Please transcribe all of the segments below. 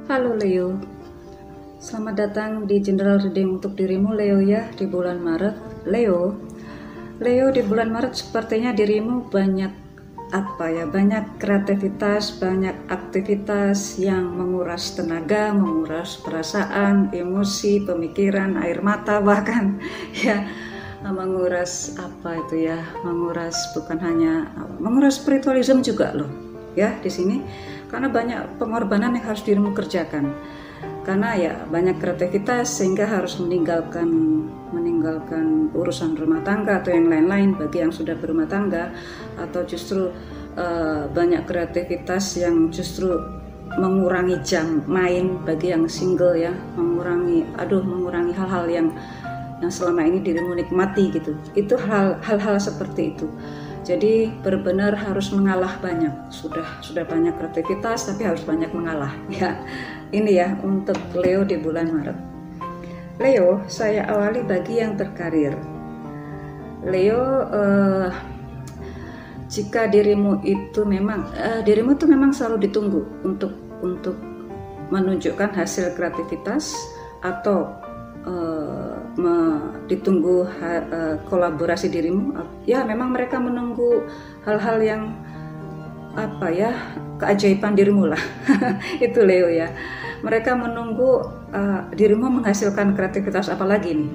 Halo Leo, selamat datang di General Reading untuk dirimu Leo ya di bulan Maret. Leo di bulan Maret sepertinya dirimu banyak banyak kreativitas, banyak aktivitas yang menguras tenaga, menguras perasaan, emosi, pemikiran, air mata bahkan ya, menguras menguras bukan hanya menguras spiritualism juga loh ya di sini, karena banyak pengorbanan yang harus dirimu kerjakan, karena ya banyak kreativitas sehingga harus meninggalkan urusan rumah tangga atau yang lain-lain bagi yang sudah berumah tangga, atau justru banyak kreativitas yang justru mengurangi jam main bagi yang single ya, mengurangi hal-hal yang selama ini dirimu nikmati gitu. Itu hal-hal seperti itu. Jadi benar-benar harus mengalah banyak. Sudah banyak kreativitas tapi harus banyak mengalah ya. Ini ya untuk Leo di bulan Maret. Leo, saya awali bagi yang berkarir. Leo, jika dirimu itu memang selalu ditunggu untuk menunjukkan hasil kreativitas, atau ditunggu kolaborasi dirimu ya, memang mereka menunggu hal-hal yang keajaiban dirimu lah. Itu Leo ya, mereka menunggu dirimu menghasilkan kreativitas apalagi nih.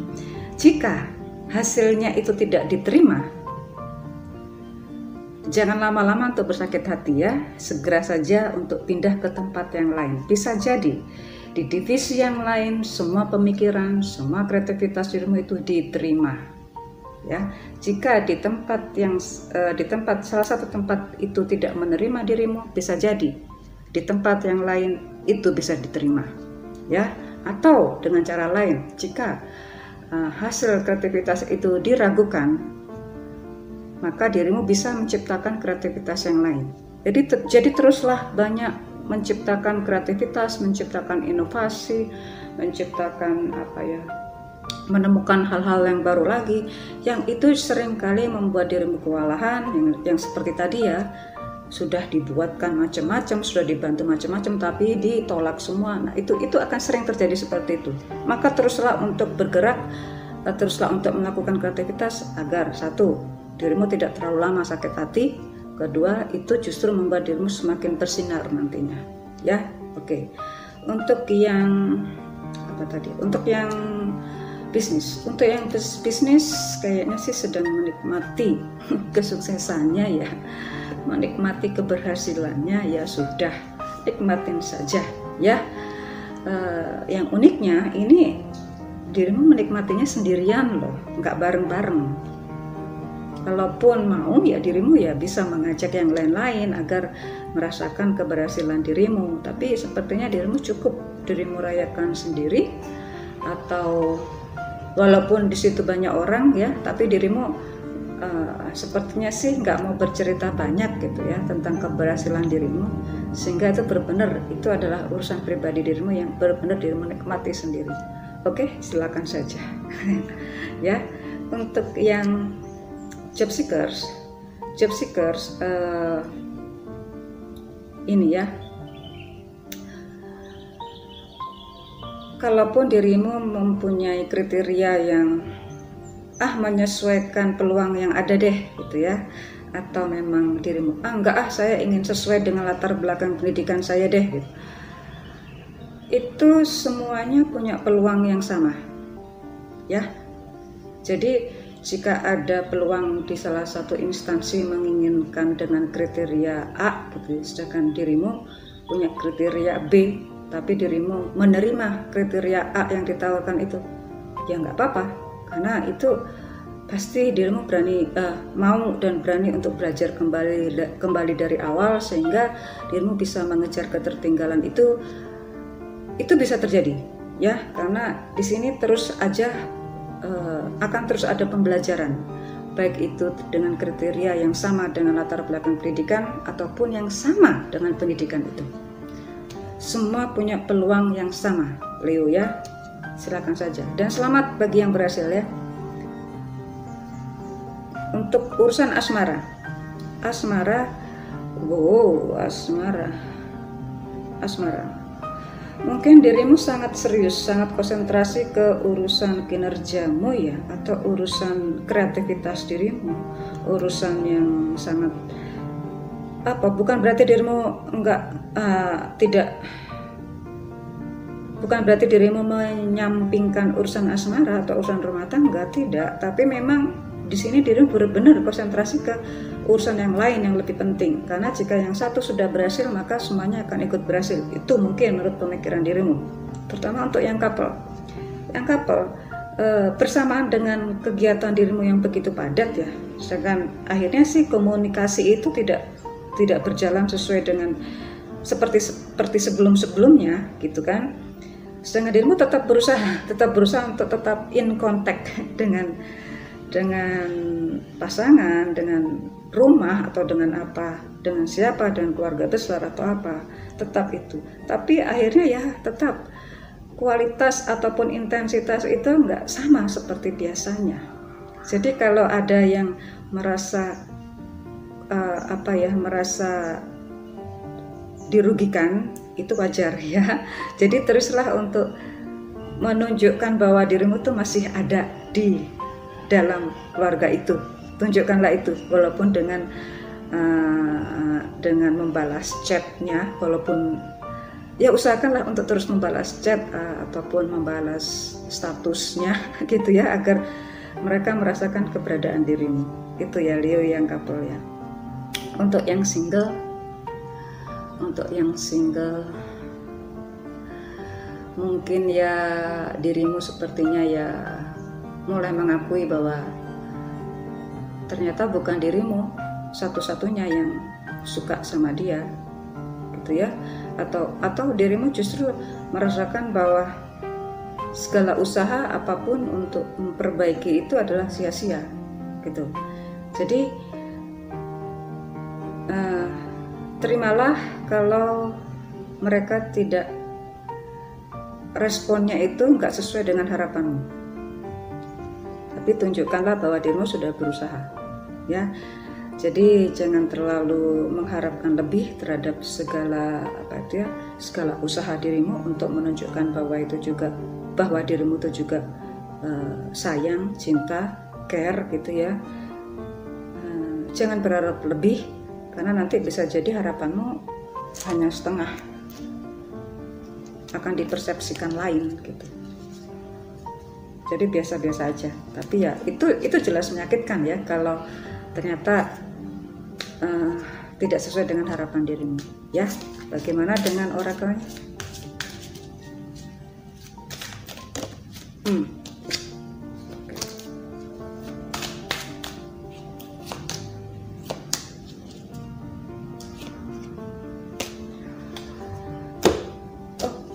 Jika hasilnya itu tidak diterima, jangan lama-lama untuk bersakit hati ya, segera saja untuk pindah ke tempat yang lain. Bisa jadi di divisi yang lain semua pemikiran, semua kreativitas dirimu itu diterima ya. Jika di tempat salah satu tempat itu tidak menerima dirimu, bisa jadi di tempat yang lain itu bisa diterima ya. Atau dengan cara lain, jika hasil kreativitas itu diragukan, maka dirimu bisa menciptakan kreativitas yang lain. Jadi teruslah banyak menciptakan kreativitas, menciptakan inovasi, menciptakan menemukan hal-hal yang baru lagi, yang itu seringkali membuat dirimu kewalahan, yang seperti tadi ya, sudah dibuatkan macam-macam, sudah dibantu macam-macam tapi ditolak semua. Nah, itu akan sering terjadi seperti itu. Maka teruslah untuk bergerak, teruslah untuk melakukan kreativitas agar satu, dirimu tidak terlalu lama sakit hati. Kedua, itu justru membuat dirimu semakin bersinar nantinya ya. Oke. Untuk yang bisnis, kayaknya sih sedang menikmati kesuksesannya ya, menikmati keberhasilannya ya, sudah nikmatin saja ya. Yang uniknya ini, dirimu menikmatinya sendirian loh, nggak bareng-bareng. Kalaupun mau ya, dirimu ya bisa mengajak yang lain-lain agar merasakan keberhasilan dirimu, tapi sepertinya dirimu cukup dirimu rayakan sendiri, atau walaupun di situ banyak orang ya, tapi dirimu sepertinya sih nggak mau bercerita banyak gitu ya tentang keberhasilan dirimu, sehingga itu benar-benar itu adalah urusan pribadi dirimu yang benar-benar dirimu nikmati sendiri. Oke, silakan saja. Ya, untuk yang job seekers, ini ya, kalaupun dirimu mempunyai kriteria yang menyesuaikan peluang yang ada deh gitu ya, atau memang dirimu saya ingin sesuai dengan latar belakang pendidikan saya deh gitu. Itu semuanya punya peluang yang sama ya. Jadi jika ada peluang di salah satu instansi menginginkan dengan kriteria A gitu, sedangkan dirimu punya kriteria B, tapi dirimu menerima kriteria A yang ditawarkan itu, ya nggak apa-apa, karena itu pasti dirimu mau dan berani untuk belajar kembali dari awal, sehingga dirimu bisa mengejar ketertinggalan itu bisa terjadi ya, karena di sini akan terus ada pembelajaran, baik itu dengan kriteria yang sama dengan latar belakang pendidikan ataupun yang sama dengan pendidikan itu. Semua punya peluang yang sama, Leo ya. Silakan saja dan selamat bagi yang berhasil ya. Untuk urusan asmara, asmara Mungkin dirimu sangat serius, sangat konsentrasi ke urusan kinerjamu ya, atau urusan kreativitas dirimu, urusan yang sangat bukan berarti dirimu bukan berarti dirimu menyampingkan urusan asmara atau urusan rumah tangga, tidak, tapi memang di sini dirimu benar-benar konsentrasi ke urusan yang lain yang lebih penting, karena jika yang satu sudah berhasil maka semuanya akan ikut berhasil. Itu mungkin menurut pemikiran dirimu, terutama untuk yang couple bersamaan dengan kegiatan dirimu yang begitu padat ya, sedangkan akhirnya sih komunikasi itu tidak berjalan sesuai dengan seperti sebelumnya gitu kan. Sedangkan dirimu tetap berusaha untuk tetap in contact dengan pasangan, dengan rumah, atau dengan siapa, dengan keluarga besar atau apa, tetap itu. Tapi akhirnya ya tetap kualitas ataupun intensitas itu nggak sama seperti biasanya. Jadi kalau ada yang merasa merasa dirugikan, itu wajar ya. Jadi teruslah untuk menunjukkan bahwa dirimu tuh masih ada di dalam keluarga itu. Tunjukkanlah itu, walaupun dengan membalas chatnya, walaupun ya usahakanlah untuk terus membalas chat ataupun membalas statusnya gitu ya, agar mereka merasakan keberadaan dirimu. Itu ya Leo yang couple ya. Untuk yang single mungkin ya dirimu sepertinya ya mulai mengakui bahwa ternyata bukan dirimu satu-satunya yang suka sama dia gitu ya, atau dirimu justru merasakan bahwa segala usaha apapun untuk memperbaiki itu adalah sia-sia gitu. Jadi terimalah kalau mereka tidak, responnya itu nggak sesuai dengan harapanmu, tapi tunjukkanlah bahwa dirimu sudah berusaha ya. Jadi jangan terlalu mengharapkan lebih terhadap segala usaha dirimu untuk menunjukkan bahwa dirimu itu juga sayang, cinta, care gitu ya. Jangan berharap lebih, karena nanti bisa jadi harapanmu hanya setengah, akan dipersepsikan lain gitu. Jadi biasa-biasa aja. Tapi ya itu jelas menyakitkan ya kalau ternyata tidak sesuai dengan harapan dirimu ya. Bagaimana dengan orakelnya?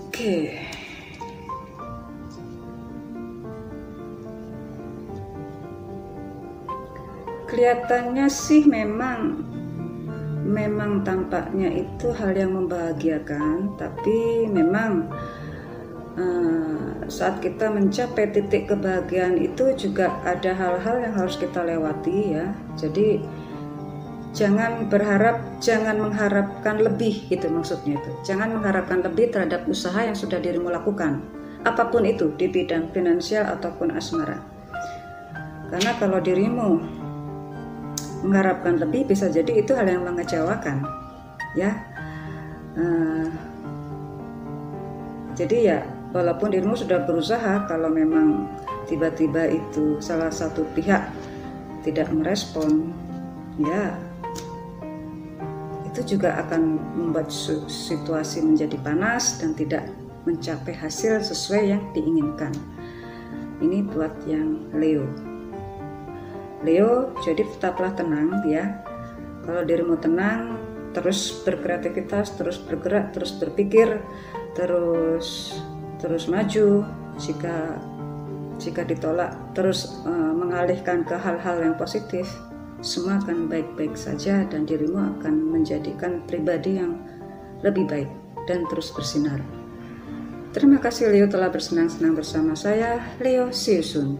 Oke. Kelihatannya sih memang tampaknya itu hal yang membahagiakan, tapi memang saat kita mencapai titik kebahagiaan itu juga ada hal-hal yang harus kita lewati ya. Jadi jangan mengharapkan lebih gitu, maksudnya itu. Jangan mengharapkan lebih terhadap usaha yang sudah dirimu lakukan, apapun itu, di bidang finansial ataupun asmara. Karena kalau dirimu mengharapkan lebih, bisa jadi itu hal yang mengecewakan ya. Jadi ya walaupun dirimu sudah berusaha, kalau memang tiba-tiba itu salah satu pihak tidak merespon, ya itu juga akan membuat situasi menjadi panas dan tidak mencapai hasil sesuai yang diinginkan. Ini buat yang Leo, jadi tetaplah tenang ya. Kalau dirimu tenang, terus berkreativitas, terus bergerak, terus berpikir, terus maju. Jika ditolak, terus mengalihkan ke hal-hal yang positif, semua akan baik-baik saja dan dirimu akan menjadikan pribadi yang lebih baik dan terus bersinar. Terima kasih Leo telah bersenang-senang bersama saya. Leo, see you soon.